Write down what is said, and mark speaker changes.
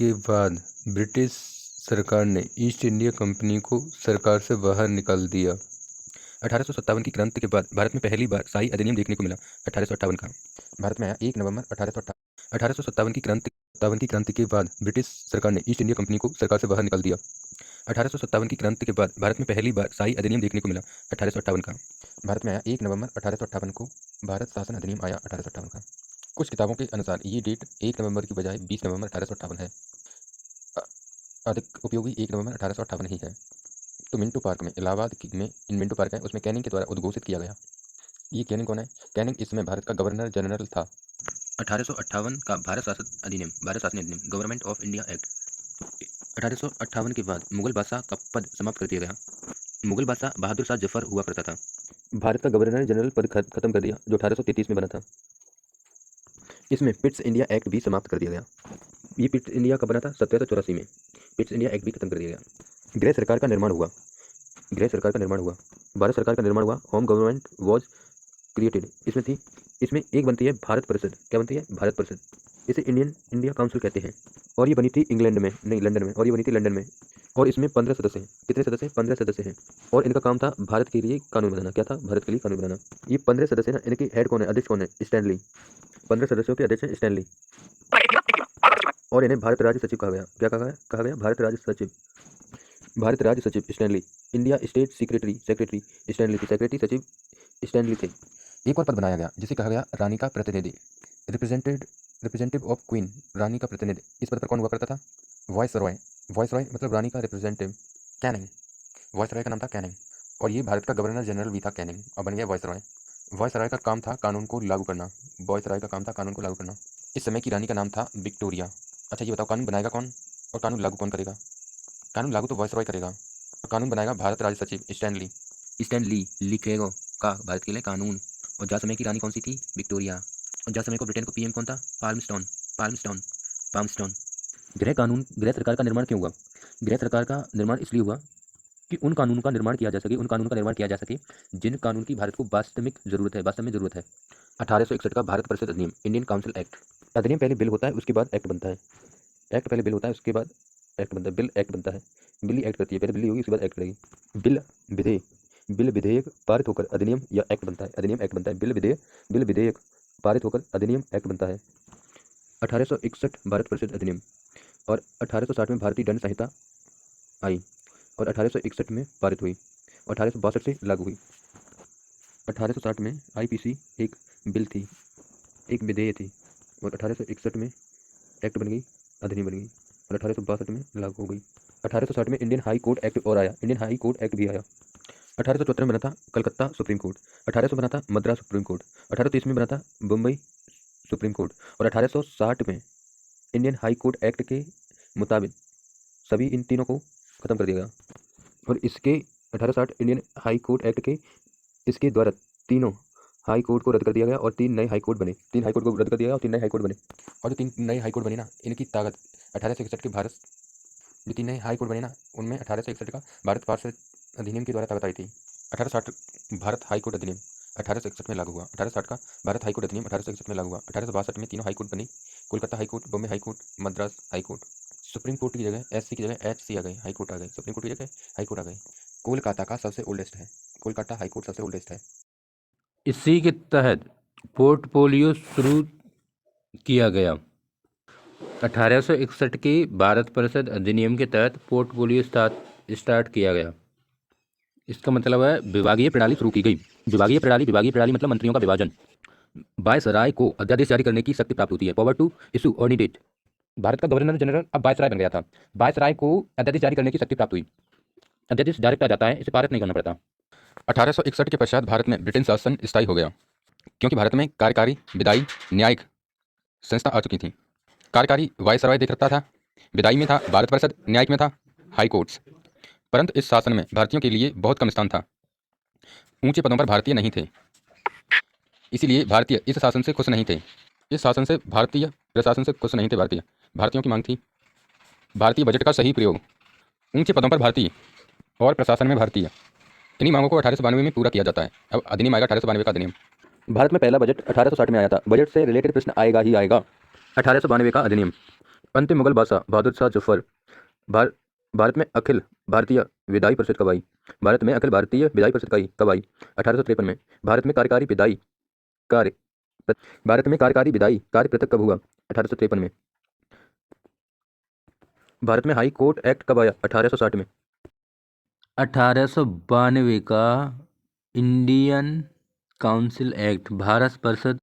Speaker 1: के बाद ब्रिटिश सरकार ने ईस्ट इंडिया कंपनी को सरकार से बाहर निकाल दिया। 1857 की क्रांति के बाद भारत में पहली बार शाही अधिनियम देखने को मिला। 1858 का भारत में आया 1 नवंबर 1857 की क्रांति के बाद ब्रिटिश सरकार ने ईस्ट इंडिया कंपनी को सरकार से बाहर निकाल दिया। 1857 की क्रांति के बाद भारत में पहली बार शाही अधिनियम देखने को मिला। 1858 का भारत में आया 1 नवंबर 1858 को भारत शासन अधिनियम आया 1858 का। कुछ किताबों के अनुसार ये डेट 1 नवंबर की बजाय 20 नवंबर 1858 है। अधिक उपयोगी 1 नवंबर 1858 ही है। तो मिंटो पार्क में इलाहाबाद में मिंटो पार्क है, उसमें कैनिंग के द्वारा उद्घोषित किया गया। ये कैनिंग कौन है? कैनिंग इस समय भारत का गवर्नर जनरल था। 1858 का भारत शासन अधिनियम गवर्नमेंट ऑफ इंडिया एक्ट। 1858 के बाद मुगल बादशाह का पद समाप्त कर दिया गया। मुगल बादशाह बहादुर शाह जफर हुआ करता था। भारत का गवर्नर जनरल पद खत्म कर दिया, जो 1833 में बना था। इसमें पिट्स इंडिया एक्ट भी समाप्त कर दिया गया। ये पिट्स इंडिया कब बना था? 1784 में। पिट्स इंडिया एक्ट भी खत्म कर दिया गया। गृह सरकार का निर्माण हुआ। भारत सरकार का निर्माण हुआ। Home government was created. इसमें एक बनती है भारत परिषद। क्या बनती है? भारत परिषद। इसे इंडिया काउंसिल कहते हैं। और ये बनी थी लंदन में। और ये बनी थी लंदन में। और इसमें 15 सदस्य हैं। कितने सदस्य हैं? 15 सदस्य हैं। और इनका काम था भारत के लिए कानून बनाना। क्या था? भारत के लिए कानून बनाना। ये 15 सदस्य ना, इनके हेड कौन है? अध्यक्ष कौन है? स्टैनली। 15 सदस्यों के अध्यक्ष हैं स्टैनली। और इन्हें भारत राज्य सचिव कहा गया। क्या कहा गया? भारत राज्य सचिव Stanley. India state secretary Stanley थे। सेक्रेटरी सचिव स्टैनली थे। एक और पद बनाया गया जिसे कहा गया रानी का प्रतिनिधि, रिप्रेजेंटेटिव ऑफ क्वीन। रानी का प्रतिनिधि। इस पद पर कौन हुआ करता था? वायसरॉय मतलब रानी का रिप्रेजेंटेटिव। कैनिंग। वायसरॉय का नाम था कैनिंग। और ये भारत का गवर्नर जनरल भी था कैनिंग, और बन गया वायसरॉय। वायसरॉय का काम था कानून को लागू करना। इस समय की रानी का नाम था विक्टोरिया। अच्छा, ये बताओ, कानून बनाएगा कौन और कानून लागू कौन करेगा? कानून लागू तो वायसरॉय करेगा और कानून बनाएगा भारत राज्य सचिव स्टैनली लिखेगा का भारत के लिए कानून। और जा समय की रानी कौन सी थी? विक्टोरिया। और जा समय को ब्रिटेन को पीएम कौन था? पाल्मस्टोन। गृह सरकार का निर्माण क्यों हुआ? गृह सरकार का निर्माण इसलिए हुआ कि उन कानूनों का निर्माण किया जा सके जिन कानून की भारत को वास्तव में जरूरत है। 1861 का भारत परिषद अधिनियम, इंडियन काउंसिल एक्ट। अधिनियम पहले बिल होता है, उसके बाद एक्ट बनता है। बिल एक्ट बनता है। बिल्ली एक्ट करती है, पहले बिल्ली होगी, उसके बाद एक्ट करेगी। बिल विधेयक पारित होकर अधिनियम या एक्ट बनता है। बिल विधेयक पारित होकर अधिनियम एक्ट बनता है। 1861 भारत परिषद अधिनियम। और 1860 में भारतीय दंड संहिता आई और 1861 में पारित हुई। 1862 से लागू हुई। 1860 में आईपीसी एक बिल थी, एक विधेयक थी, और 1861 में एक्ट बन गई, अधिनियम बन गई, और 1862 में लागू हो गई। 1860 में इंडियन हाई कोर्ट एक्ट और आया, इंडियन हाई कोर्ट एक्ट भी आया। 1874 में बना था कलकत्ता सुप्रीम कोर्ट। 1800 बना था मद्रास सुप्रीम कोर्ट। 1830 में बना था मुंबई सुप्रीम कोर्ट। और 1860 में इंडियन हाई कोर्ट एक्ट के मुताबिक सभी इन तीनों को खत्म कर दिया गया। और इसके 1860 इंडियन हाई कोर्ट एक्ट के इसके द्वारा तीनों हाई कोर्ट को रद्द कर दिया गया और 3 नए हाई कोर्ट बने। 3 हाई कोर्ट को रद्द कर दिया गया और 3 नए हाई कोर्ट बने। और जो 3 नए हाई कोर्ट बने ना, इनकी ताकत 1861 के भारत, जो 3 नए हाई कोर्ट बने ना, उनमें 1861 का भारत पार्षद अधिनियम के द्वारा ताकत आई थी। 1860 भारत हाई कोर्ट अधिनियम 1861 में लागू हुआ। 1860 का भारत हाई कोर्ट अधिनियम 1861 में लागू हुआ। 1862 में तीनों हाई कोर्ट बनी, Kolkata high court, Bombay high court, Madras high court. Supreme court की जगह एससी की जगह एचसी आ गई, हाई कोर्ट आ गई। सुप्रीम कोर्ट की जगह हाई कोर्ट आ गई। कोलकाता का सबसे ओल्डेस्ट है, कोलकाता हाई कोर्ट सबसे ओल्डेस्ट है।
Speaker 2: इसी के तहत पोर्टफोलियो शुरू किया गया। 1861 के भारत परिषद अधिनियम के तहत पोर्टफोलियो स्टार्ट किया गया। इसका मतलब है विभागीय प्रणाली शुरू की गई। विभागीय प्रणाली मतलब मंत्रियों का विभाजन। वायसराय को अध्यादेश जारी करने की शक्ति प्राप्त होती है, power to issue ordinate. Bharat का गवर्नर जनरल अब वायसराय बन गया था। वायसराय को अध्यादेश जारी करने की शक्ति प्राप्त हुई। अध्यादेश डायरेक्ट आ जाता है, इसे पारित नहीं करना पड़ता।
Speaker 1: 1861 के पश्चात भारत में ब्रिटेन शासन स्थायी हो गया, क्योंकि भारत में कार्यकारी, विधायी, न्यायिक संस्था आ चुकी थी। कार्यकारी वायसराय देख रखता था, विधायी में था भारत परिषद, न्यायिक में था हाई कोर्ट्स। परंतु इस शासन में भारतीयों के लिए बहुत कम स्थान था। ऊंचे पदों पर भारतीय नहीं थे, इसीलिए भारतीय इस शासन से खुश नहीं थे। इस शासन से भारतीय प्रशासन से खुश नहीं थे। भारतीयों की मांग थी भारतीय बजट का सही प्रयोग, ऊंचे पदों पर भारतीय और प्रशासन में भारतीय। इन्हीं मांगों को 1892 में पूरा किया जाता है। अब अधिनियम आएगा 1892 का अधिनियम। भारत में पहला बजट 1860 में आया था। बजट से रिलेटेड प्रश्न आएगा ही आएगा। 1892 का अधिनियम। अंतिम मुगल बादशाह बहादुर शाह जफर भार, भारत में अखिल भारतीय विधायी परिषद कब आई? भारत में अखिल भारतीय विधायी परिषद कब आई? 1853 में। भारत में कार्यकारी विधायी कार्य भारत में कार्यकारी विधायी कार्य पृथक कब हुआ? 1853 में। भारत में हाई कोर्ट एक्ट कब आया? 1860 में।
Speaker 2: 1892 का इंडियन काउंसिल एक्ट भारत परिषद